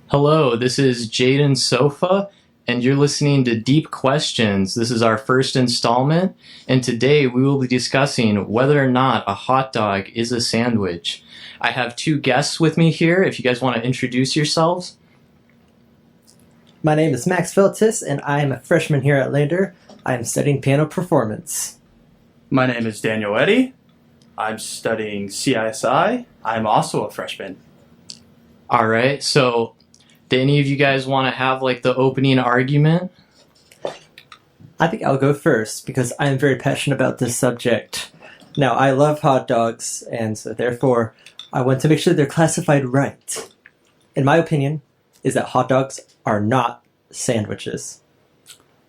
Hello, this is Jaden Sofa, and you're listening to Deep Questions. This is our first installment, and today we will be discussing whether or not a hot dog is a sandwich. I have two guests with me here, if you guys want to introduce yourselves. My name is Max Feltis, and I am a freshman here at Lander. I am studying piano performance. My name is Daniel Eddy. I'm studying CISI. I'm also a freshman. All right, so do any of you guys want to have like the opening argument? I think I'll go first because I am very passionate about this subject. Now, I love hot dogs, and so therefore I want to make sure they're classified right. In my opinion, is that hot dogs are not sandwiches.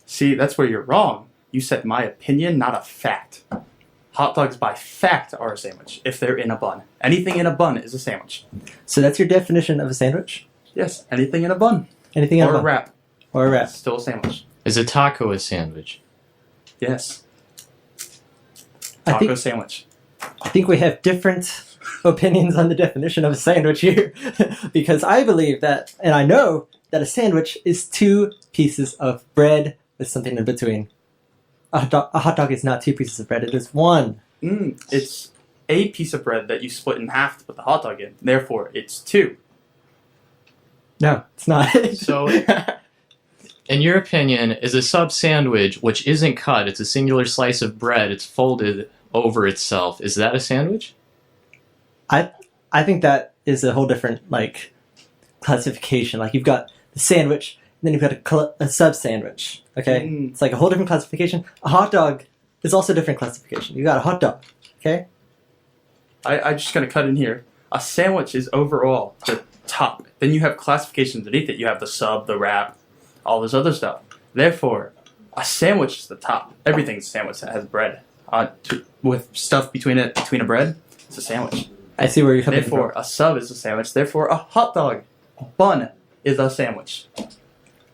See, that's where you're wrong. You said my opinion, not a fact. Hot dogs by fact are a sandwich if they're in a bun. Anything in a bun is a sandwich. So that's your definition of a sandwich? Yes, anything in a bun. Anything in a Or a bun? wrap. Or a wrap. It's still a sandwich. Is a taco a sandwich? Yes. I Taco sandwich. think we have different opinions on the definition of a sandwich here. Because I believe that, and I know, that a sandwich is two pieces of bread with something in between. A hot dog is not two pieces of bread, it is one. It's a piece of bread that you split in half to put the hot dog in. Therefore, it's two. No, it's not. So, in your opinion, is a sub sandwich, which isn't cut, it's a singular slice of bread, it's folded over itself, is that a sandwich? I think that is a whole different classification. Like you've got the sandwich, and then you've got a sub sandwich. Okay, It's like a whole different classification. A hot dog is also a different classification. You got a hot dog. Okay. I'm just going to cut in here. A sandwich is overall the top. Then you have classifications underneath it. You have the sub, the wrap, all this other stuff. Therefore, a sandwich is the top. Everything's a sandwich that has bread with stuff between it, between a bread. It's a sandwich. I see where you're coming Therefore, from. a sub is a sandwich. Therefore, a hot dog bun is a sandwich.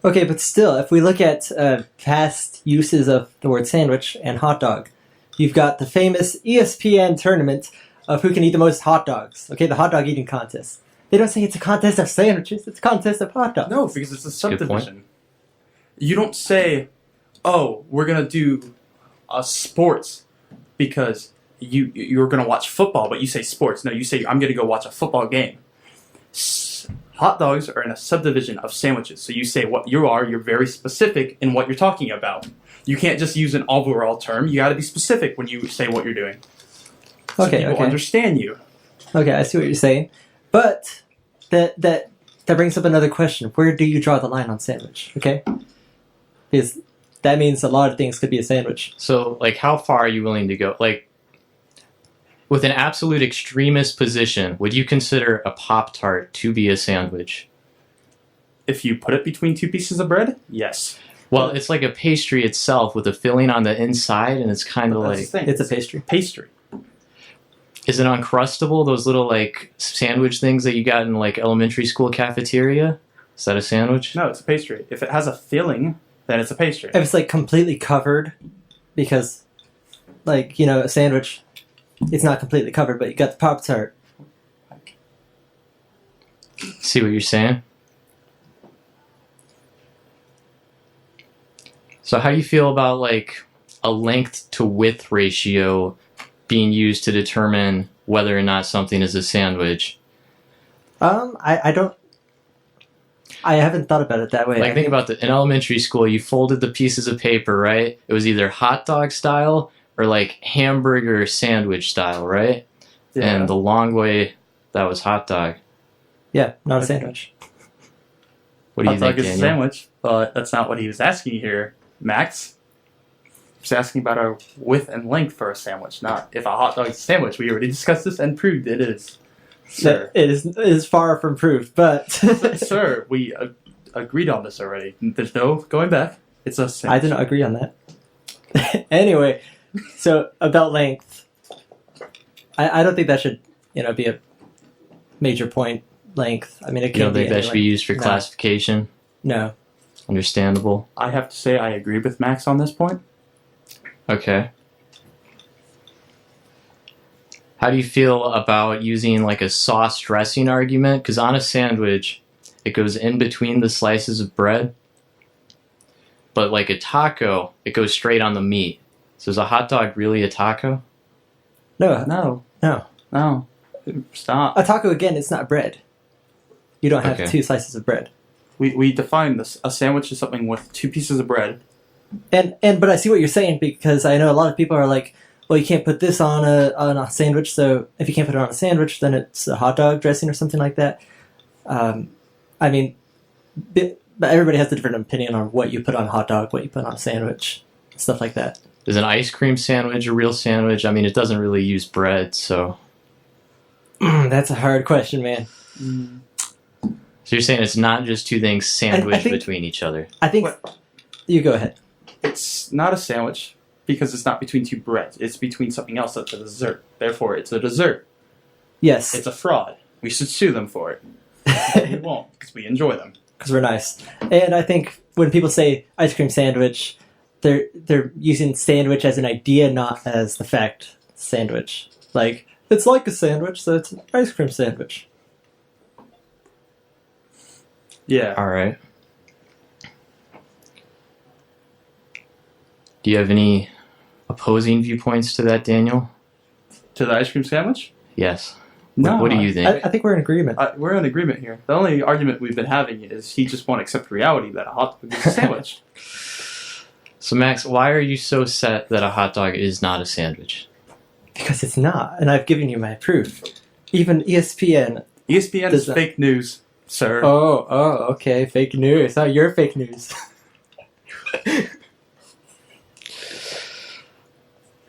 Okay, but still, if we look at past uses of the word sandwich and hot dog, you've got the famous ESPN tournament of who can eat the most hot dogs. Okay, the hot dog eating contest. They don't say it's a contest of sandwiches, it's a contest of hot dogs. No, because it's a Good point. subdivision. You don't say, oh, we're going to do sports because you're going to watch football, but you say sports. No, you say, I'm going to go watch a football game. Hot dogs are in a subdivision of sandwiches. So you say what you are, you're very specific in what you're talking about. You can't just use an overall term. You got to be specific when you say what you're doing. So people understand you. Okay, I see what you're saying. But that brings up another question. Where do you draw the line on sandwich? Okay? Because that means a lot of things could be a sandwich. So, like, how far are you willing to go? Like, with an absolute extremist position, would you consider a Pop-Tart to be a sandwich? If you put it between two pieces of bread, yes. Well, it's like a pastry itself with a filling on the inside, and it's kind of That's like... the thing. It's a pastry. Pastry. Is it Uncrustable? Those little, like, sandwich things that you got in, like, elementary school cafeteria? Is that a sandwich? No, it's a pastry. If it has a filling, then it's a pastry. If it's like completely covered, because, a sandwich, it's not completely covered, but you got the Pop-Tart. See what you're saying? So how do you feel about, like, a length to width ratio being used to determine whether or not something is a sandwich? I haven't thought about it that way. Like, think about in elementary school, you folded the pieces of paper, right? It was either hot dog style or, like, hamburger sandwich style, right? Yeah. And the long way, that was hot dog. Yeah, not a sandwich. What do you Hot dog think, is a Daniel? sandwich, but that's not what he was asking here, Max. He's asking about a width and length for a sandwich, not if a hot dog is a sandwich. We already discussed this and proved it is. Sir. It is far from proof, but... Sir, we agreed on this already. There's no going back. It's a sandwich. I did not agree on that. Anyway, so about length, I don't think that should, be a major point. Length. I mean, it You can don't be. think that should be used for classification? No. Understandable. I have to say I agree with Max on this point. Okay. How do you feel about using like a sauce dressing argument? Because on a sandwich, it goes in between the slices of bread. But like a taco, it goes straight on the meat. So is a hot dog really a taco? No, No. no. No. Stop. A taco, again, it's not bread. You don't have Okay. 2 slices of bread. We define this. A sandwich is something with 2 pieces of bread. But I see what you're saying, because I know a lot of people are like, well, you can't put this on a sandwich, so if you can't put it on a sandwich, then it's a hot dog dressing or something like that. I mean, but everybody has a different opinion on what you put on a hot dog, what you put on a sandwich, stuff like that. Is an ice cream sandwich a real sandwich? I mean, it doesn't really use bread, so... That's a hard question, man. So you're saying it's not just 2 things sandwiched think- between each other? I think... You go ahead. It's not a sandwich because it's not between 2 breads. It's between something else that's a dessert. Therefore, it's a dessert. Yes. It's a fraud. We should sue them for it. But we won't because we enjoy them. Because we're nice. And I think when people say ice cream sandwich, they're using sandwich as an idea, not as the fact sandwich. Like, it's like a sandwich, so it's an ice cream sandwich. Yeah. All right. Do you have any opposing viewpoints to that, Daniel? To the ice cream sandwich? Yes. No. What do you think? I think we're in agreement. We're in agreement here. The only argument we've been having is he just won't accept reality that a hot dog is a sandwich. So, Max, why are you so set that a hot dog is not a sandwich? Because it's not, and I've given you my proof. Even ESPN. ESPN Does is that- fake news, sir. Oh, okay, fake news. Oh, you're fake news.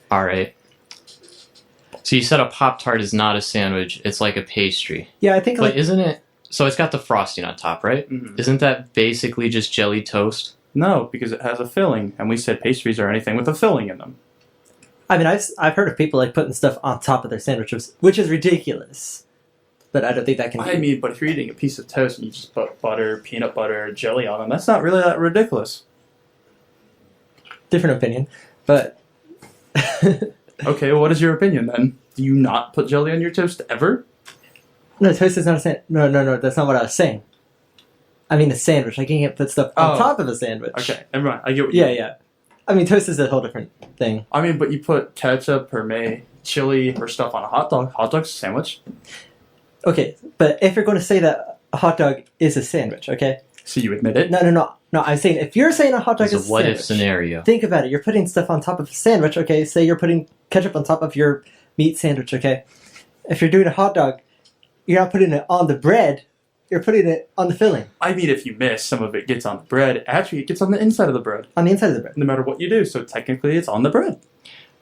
All right. So you said a Pop-Tart is not a sandwich. It's like a pastry. Yeah, I think But like isn't it... So it's got the frosting on top, right? Mhm. Isn't that basically just jelly toast? No, because it has a filling, and we said pastries are anything with a filling in them. I mean, I've heard of people like putting stuff on top of their sandwiches, which is ridiculous. But I don't think that can. I mean, but if you're eating a piece of toast and you just put butter, peanut butter, jelly on them, that's not really that ridiculous. Different opinion, but Okay, well, what is your opinion then? Do you not put jelly on your toast ever? no, toast is not a sandwich. No, that's not what I was saying. I mean, a sandwich. Like, you can't put stuff on Oh. top of a sandwich. Okay, never mind. I get what you mean. Yeah. I mean, toast is a whole different thing. I mean, but you put ketchup or chili or stuff on a hot dog. Hot dog's a sandwich. Okay, but if you're going to say that a hot dog is a sandwich, okay? So you admit it? No. I'm saying if you're saying a hot dog It's a is a what-if sandwich, scenario. think about it. You're putting stuff on top of a sandwich, okay? Say you're putting ketchup on top of your meat sandwich, okay? If you're doing a hot dog, you're not putting it on the bread. You're putting it on the filling, I mean, if you miss, some of it gets on the bread. Actually, it gets on the inside of the bread, on the inside of the bread. no matter what you do. So technically, it's on the bread.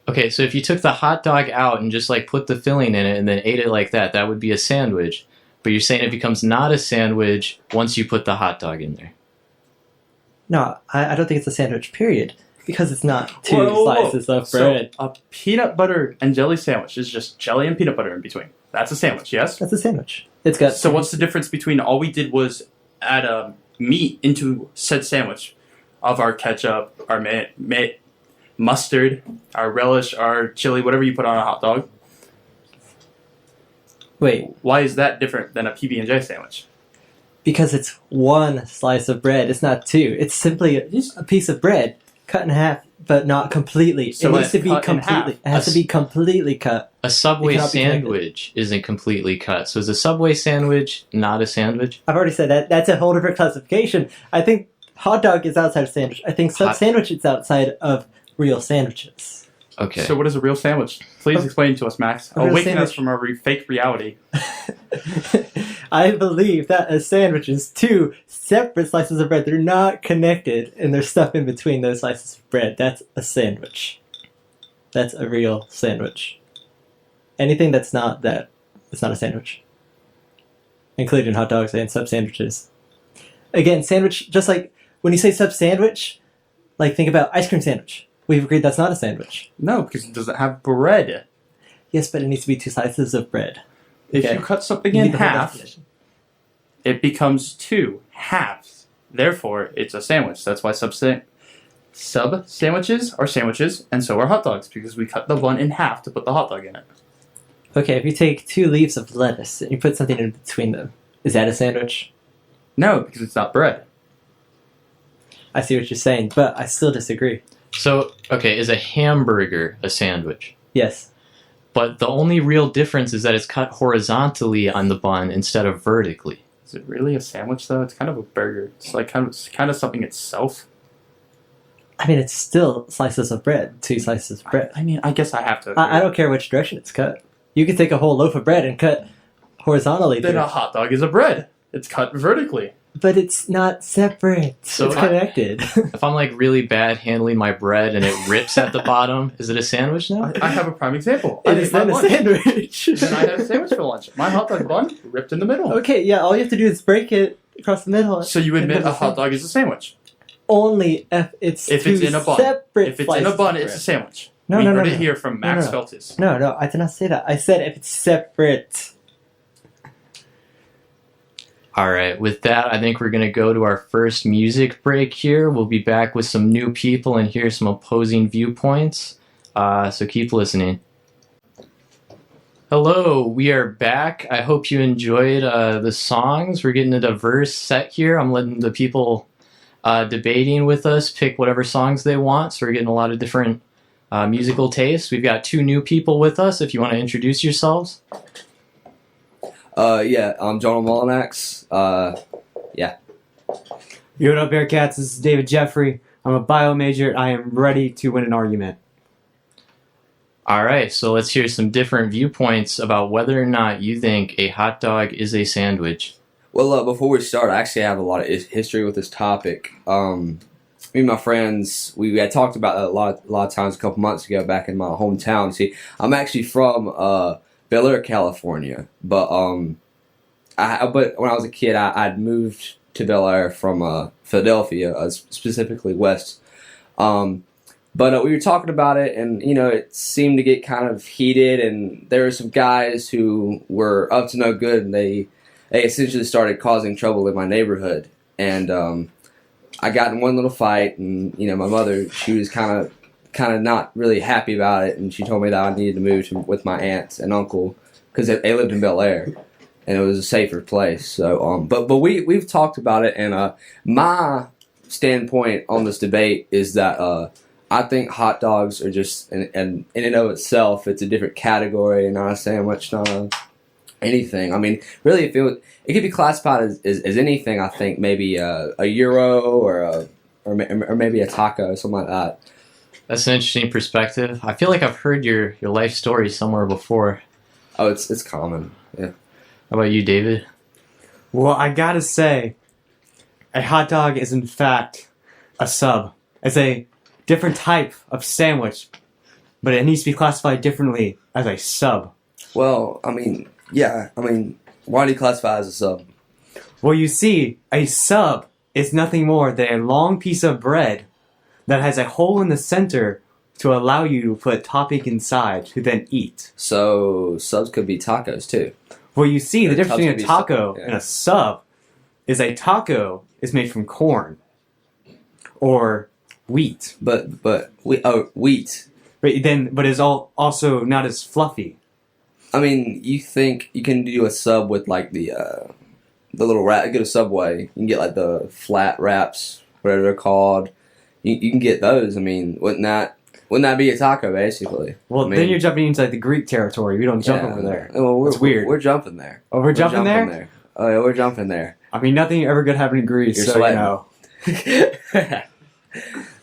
Okay, so if you took the hot dog out and just like put the filling in it and then ate it like that, that would be a sandwich. But you're saying it becomes not a sandwich once you put the hot dog in there. No, I don't think it's a sandwich, period. Because it's not two Whoa. slices of bread. So a peanut butter and jelly sandwich is just jelly and peanut butter in between. That's a sandwich, yes? That's a sandwich. It's got. So what's the difference between all we did was add meat into said sandwich of our ketchup, our mustard, our relish, our chili, whatever you put on a hot dog? Wait, Why is that different than a PB&J sandwich? because it's one slice of bread. It's not two. It's simply a piece of bread cut in half, but not completely. So it needs to be cut in completely. half. It has to be completely cut. A Subway It cannot be connected. sandwich isn't completely cut. So is a Subway sandwich not a sandwich? I've already said that. That's a whole different classification. I think hot dog is outside of sandwich. I think Hot- sandwich is outside of real sandwiches. Okay. So what is a real sandwich? Please explain to us, Max. A real Awaken us sandwich- from our fake reality. I believe that a sandwich is two separate slices of bread. They're not connected, and there's stuff in between those slices of bread. That's a sandwich. That's a real sandwich. Anything that's not that, it's not a sandwich. Including hot dogs and sub sandwiches. Again, sandwich, just like when you say sub sandwich, like think about ice cream sandwich. We've agreed that's not a sandwich. No, because it doesn't have bread. Yes, but it needs to be two slices of bread. If Okay. you cut something You in need the whole half, definition. it becomes two halves. Therefore, it's a sandwich. That's why sub sandwiches are sandwiches, and so are hot dogs, because we cut the one in half to put the hot dog in it. Okay, if you take two leaves of lettuce and you put something in between them, is that a sandwich? No, because it's not bread. I see what you're saying, but I still disagree. So, okay, is a hamburger a sandwich? Yes. But the only real difference is that it's cut horizontally on the bun instead of vertically. Is it really a sandwich though? It's kind of a burger. It's like kind of something itself. I mean, it's still slices of bread. 2 slices of bread. I mean, I guess I have to. I don't care which direction it's cut. You can take a whole loaf of bread and cut horizontally. Then a hot dog is a bread. It's cut vertically. But it's not separate. So it's connected. If I'm like really bad handling my bread and it rips at the bottom, is it a sandwich now? I have a prime example. It is then a sandwich. Then I had a sandwich for lunch. My hot dog bun ripped in the middle. Okay, yeah, all you have to do is break it across the middle. So you admit a hot dog is a sandwich? Only if it's in a bun. separate If it's in a bun, it's a sandwich. No, we no, heard no, it here from Max Feltis. No, I did not say that. I said if it's separate. All right, with that, I think we're going to go to our first music break here. We'll be back with some new people and hear some opposing viewpoints. So keep listening. Hello, we are back. I hope you enjoyed the songs. We're getting a diverse set here. I'm letting the people debating with us pick whatever songs they want. So we're getting a lot of different musical tastes. We've got 2 new people with us. If you want to introduce yourselves. Yeah, I'm John Molinax. Yeah. Yo, what up, Bearcats? This is David Jeffrey. I'm a bio major. I am ready to win an argument. All right, so let's hear some different viewpoints about whether or not you think a hot dog is a sandwich. Well, before we start, I actually have a lot of history with this topic. Me and my friends, we had talked about it a lot of times a couple months ago back in my hometown. See, I'm actually from Bel Air, California, but when I was a kid, I'd moved to Bel Air from Philadelphia, specifically west. But we were talking about it, and it seemed to get kind of heated, and there were some guys who were up to no good, and they essentially started causing trouble in my neighborhood. And I got in one little fight, and my mother, she was kind of not really happy about it, and she told me that I needed to move with my aunt and uncle because they lived in Bel Air, and it was a safer place. So, but we've talked about it, and my standpoint on this debate is that I think hot dogs are just, in and of itself, it's a different category, not a sandwich, not anything. I mean, really, if it could be classified as anything. I think maybe a gyro or maybe a taco, something like that. That's an interesting perspective. I feel like I've heard your life story somewhere before. Oh, it's common. Yeah. How about you, David? Well, I gotta say, a hot dog is in fact a sub. It's a different type of sandwich, but it needs to be classified differently as a sub. Well, I mean, yeah. I mean, why do you classify as a sub? Well, you see, a sub is nothing more than a long piece of bread that has a hole in the center to allow you to put topping inside to then eat. So subs could be tacos too. Well, you see, the difference between a taco yeah. and a sub is a taco is made from corn or wheat. But wheat. But it's also not as fluffy. I mean, you think you can do a sub with like the little wrap? Go to Subway, you can get like the flat wraps, whatever they're called. You can get those. I mean, wouldn't that be a taco basically? Well, I mean, then you're jumping into like the Greek territory. We don't jump over there. Well, it's weird. We're jumping there. Oh, we're jumping there? Oh yeah, we're jumping there. I mean, nothing ever good happened in Greece. You're so sweating.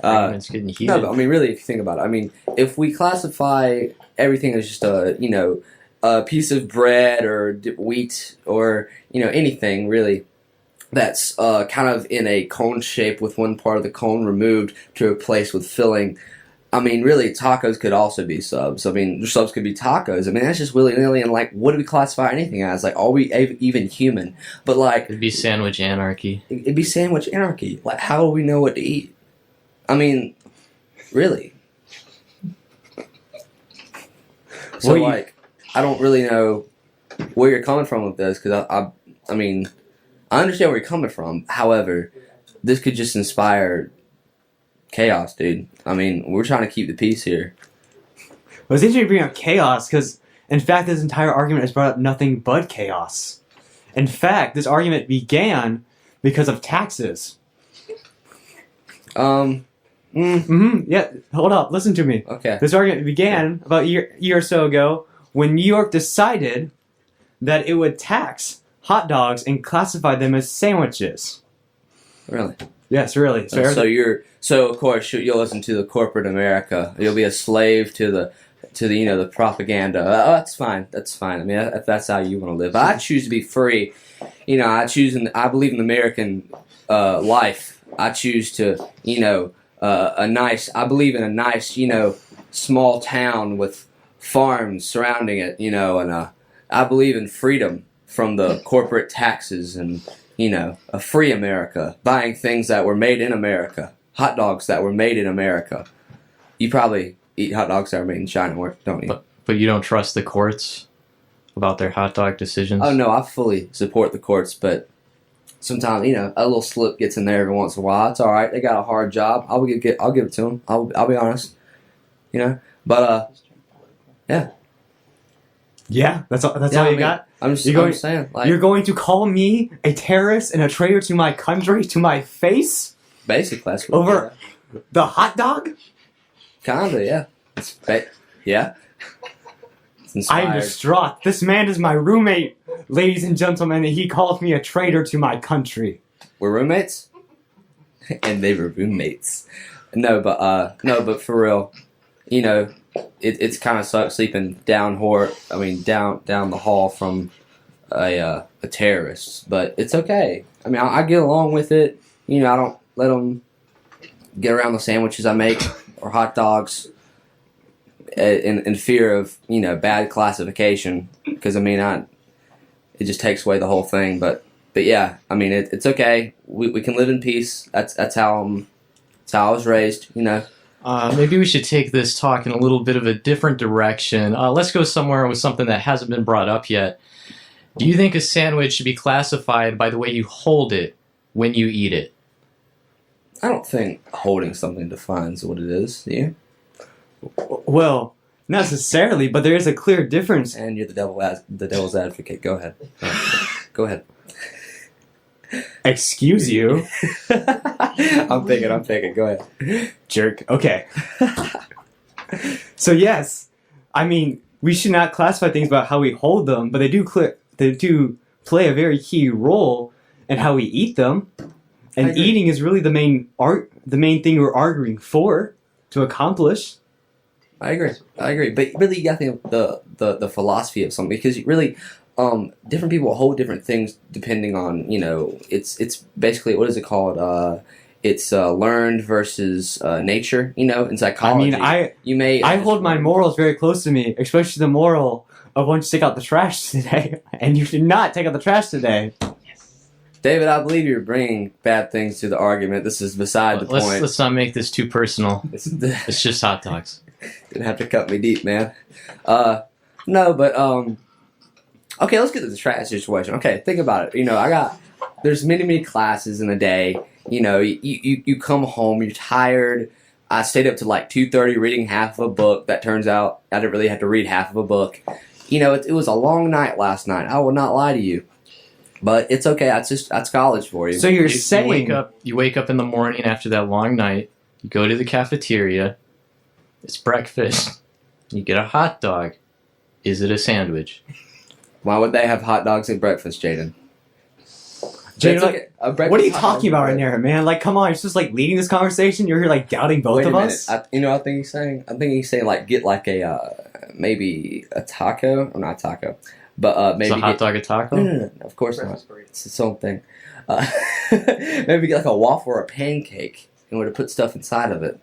Argument's getting heated. No, but I mean, really, if you think about it, I mean, if we classify everything as just a piece of bread or wheat or anything really that's kind of in a cone shape with one part of the cone removed to replace with filling. I mean, really, tacos could also be subs. I mean, subs could be tacos. I mean, that's just willy-nilly, and like, what do we classify anything as? Like, are we even human? But like, It'd be sandwich anarchy. it'd be sandwich anarchy. Like, how do we know what to eat? I mean, really. So Well, like, I don't really know where you're coming from with this, because I mean, I understand where you're coming from. However, this could just inspire chaos, dude. I mean, we're trying to keep the peace here. Well, it's interesting to bring up chaos because, in fact, this entire argument has brought up nothing but chaos. In fact, this argument began because of taxes. Okay. Hold up, listen to me. This argument began about a year or so ago when New York decided that it would tax hot dogs and classify them as sandwiches. Really? Yes, really. So of course you'll listen to the corporate America. You'll be a slave to the the propaganda. Oh, that's fine. That's fine. I mean, if that's how you want to live, I choose to be free. I believe in American life. I choose to I believe in a nice small town with farms surrounding it. And I believe in freedom from the corporate taxes and a free America, buying things that were made in America, hot dogs that were made in America. You probably eat hot dogs that are made in China, don't you? But you don't trust the courts about their hot dog decisions? Oh no, I fully support the courts, but sometimes a little slip gets in there every once in a while. It's all right. They got a hard job. I'll give it to them. I'll be honest. But yeah. Yeah, that's all you got? I'm saying. You're going to call me a terrorist and a traitor to my country, to my face? Basically, that's what over the hot dog? Kinda, yeah. Yeah. I am distraught. This man is my roommate, ladies and gentlemen, and he calls me a traitor to my country. We're roommates? And they were roommates. No, but for real, it's kind of sucks sleeping down the hall from a terrorist, but it's okay. I mean, I get along with it. I don't let them get around the sandwiches I make or hot dogs in fear of bad classification, because it just takes away the whole thing. But yeah, I mean it's okay. We can live in peace. That's how I was raised. Maybe we should take this talk in a little bit of a different direction. Let's go somewhere with something that hasn't been brought up yet. Do you think a sandwich should be classified by the way you hold it when you eat it? I don't think holding something defines what it is, do you? Well, not necessarily, but there is a clear difference. And you're the devil's advocate. Go ahead. Go ahead. Excuse you? I'm thinking. Go ahead. Jerk. Okay. So yes, I mean, we should not classify things about how we hold them, but they do play a very key role in how we eat them. And eating is really the main thing we're arguing to accomplish. I agree. But really, you got to think of the philosophy of something, because really, different people hold different things depending on it's basically, what is it called? It's learned versus nature. In psychology. I mean, I hold my morals very close to me, especially the moral of why don't you take out the trash today, and you should not take out the trash today. David, I believe you're bringing bad things to the argument. This is beside the point. Let's not make this too personal. It's just hot dogs. Gonna have to cut me deep, man. No, but okay, let's get to the trash situation. Okay, think about it. There's many classes in a day. You come home, you're tired. I stayed up to like 2:30 reading half of a book. That turns out I didn't really have to read half of a book. It was a long night last night. I will not lie to you. But it's okay. That's college for you. So you're saying you wake up in the morning after that long night. You go to the cafeteria. It's breakfast. You get a hot dog. Is it a sandwich? Why would they have hot dogs at breakfast, Jaden? Jaden, what are you talking about right now, man? Like, come on, you're just leading this conversation. You're here doubting both of us. I think he's saying. I think he's saying get maybe a taco, or not a taco. But maybe is a hot dog a taco? No, of course not. It's its own thing. Maybe get a waffle or a pancake, and to put stuff inside of it.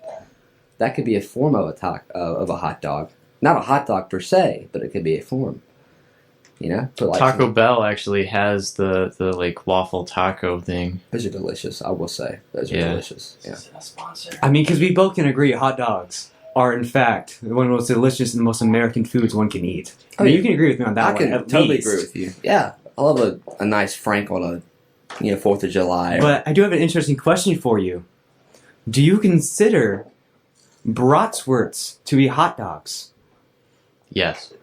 That could be a form of a hot dog. Not a hot dog per se, but it could be a form. Taco Bell actually has the waffle taco thing. Those are delicious, I will say. Those are delicious. Yeah. I mean, because we both can agree hot dogs are, in fact, one of the most delicious and most American foods one can eat. I mean, you can agree with me on that one. I can totally agree with you. Yeah, I love a nice Frank on a 4th of July. But I do have an interesting question for you. Do you consider bratwursts to be hot dogs? Yes.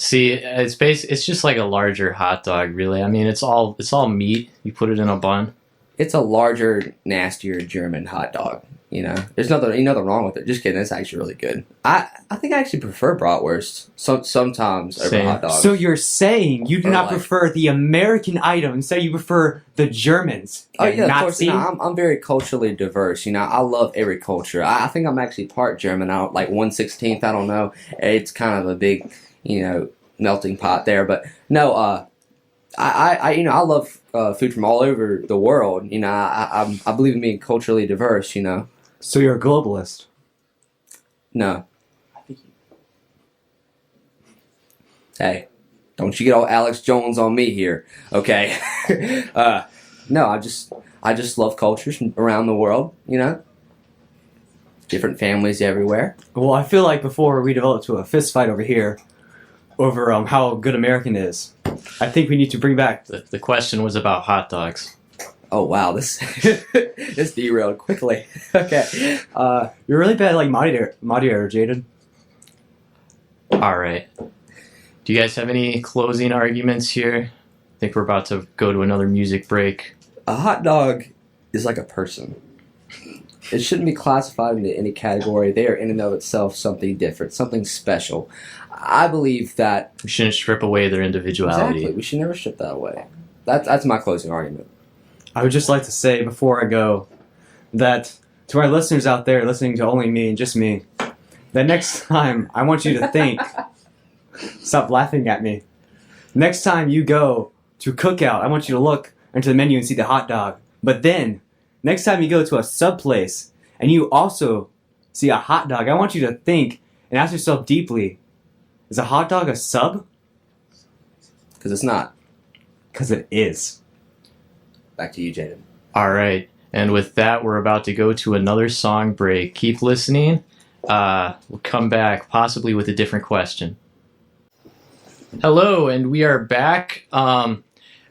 See, it's just like a larger hot dog, really. I mean, it's all meat. You put it in a bun. It's a larger, nastier German hot dog. You know, there's nothing wrong with it. Just kidding. It's actually really good. I think I actually prefer bratwurst sometimes over Same. hot dogs. So you're saying you do Or not like- prefer the American item, instead you prefer the Germans? Oh yeah, of course. Nazi? You know, I'm very culturally diverse. You know, I love every culture. I think I'm actually part German. I don't, like 1/16. I don't know. It's kind of a big, melting pot there. But no, I love food from all over the world. You know, I believe in being culturally diverse. You know, So you're a globalist. no. Hey, don't you get all Alex Jones on me here, okay? No, I just love cultures around the world. You know, different families everywhere. Well, I feel like before we develop to a fist fight over here, over how good American is, I think we need to bring back. The question was about hot dogs. Oh wow, this this derailed quickly. Okay, You're really bad at like Mario, Jaden. All right. Do you guys have any closing arguments here? I think we're about to go to another music break. a hot dog is like a person. It shouldn't be classified into any category. They are in and of itself something different, something special. I believe that We shouldn't strip away their individuality. exactly. We should never strip that away. That's my closing argument. I would just like to say before I go that to our listeners out there listening to only me and just me, that next time I want you to think. Stop laughing at me. Next time you go to Cookout, I want you to look into the menu and see the hot dog. But then, next time you go to a sub place and you also see a hot dog, I want you to think and ask yourself deeply, is a hot dog a sub? Because it's not. Because it is. Back to you, Jaden. All right. And with that, we're about to go to another song break. Keep listening. We'll come back possibly with a different question. Hello, and we are back.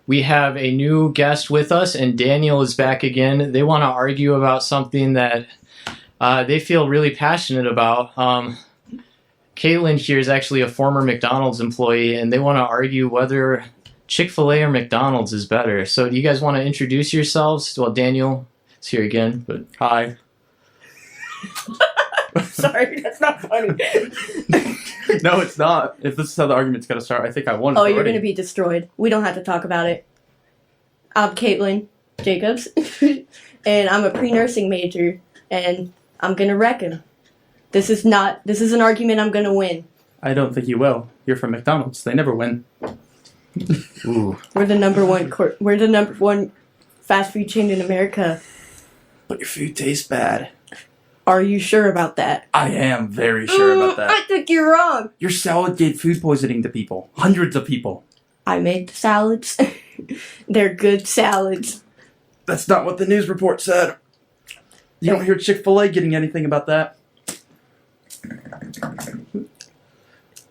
We have a new guest with us, and Daniel is back again. They want to argue about something that they feel really passionate about. Caitlin here is actually a former McDonald's employee, and they want to argue whether Chick-fil-A or McDonald's is better. So do you guys want to introduce yourselves? Well, Daniel is here again, but Hi. Sorry, that's not funny. No, it's not. If this is how the argument's gonna start, I think I won. Oh, you're already. gonna be destroyed. We don't have to talk about it. I'm Caitlin Jacobs, and I'm a pre-nursing major, and I'm gonna wreck him. This is an argument I'm gonna win. I don't think you will. You're from McDonald's. They never win. ooh. We're the number one fast food chain in America. But your food tastes bad. Are you sure about that? I am very sure about that. I think you're wrong. Your salad gave food poisoning to people. Hundreds of people. I made the salads. They're good salads. That's not what the news report said. You don't hear Chick-fil-A getting anything about that.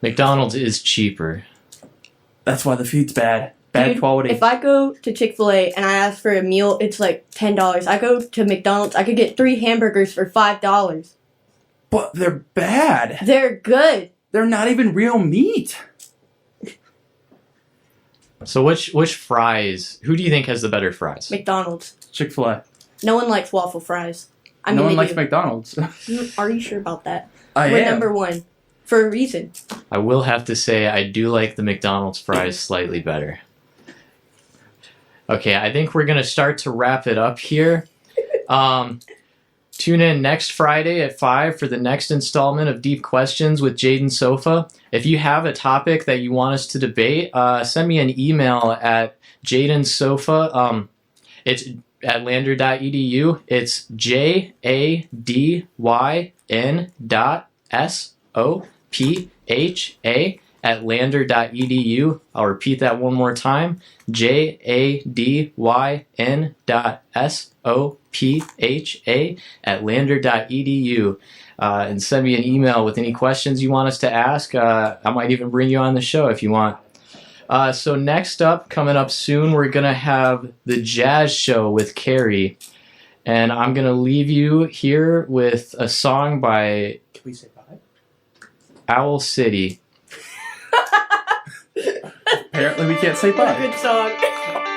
McDonald's is cheaper. That's why the food's bad. Bad Dude, quality. If I go to Chick-fil-A and I ask for a meal, it's like $10. I go to McDonald's, I could get 3 hamburgers for $5. But they're bad. They're good. They're not even real meat. So which fries? Who do you think has the better fries? McDonald's. Chick-fil-A. No one likes waffle fries. I mean, No one they likes do. McDonald's. Are you sure about that? I We're am. number one. For a reason. I will have to say I do like the McDonald's fries slightly better. Okay, I think we're going to start to wrap it up here. Tune in next Friday at 5 for the next installment of Deep Questions with Jaden Sofa. If you have a topic that you want us to debate, send me an email at jadensofa. It's at lander.edu. It's JADYN.SOPHA at lander.edu. I'll repeat that one more time. JADYN.SOPHA at lander.edu. And send me an email with any questions you want us to ask. I might even bring you on the show if you want. So next up, coming up soon, we're going to have the Jazz Show with Carrie. And I'm going to leave you here with a song by Can we say bye? Owl City. Apparently, we can't say What a bye. good song.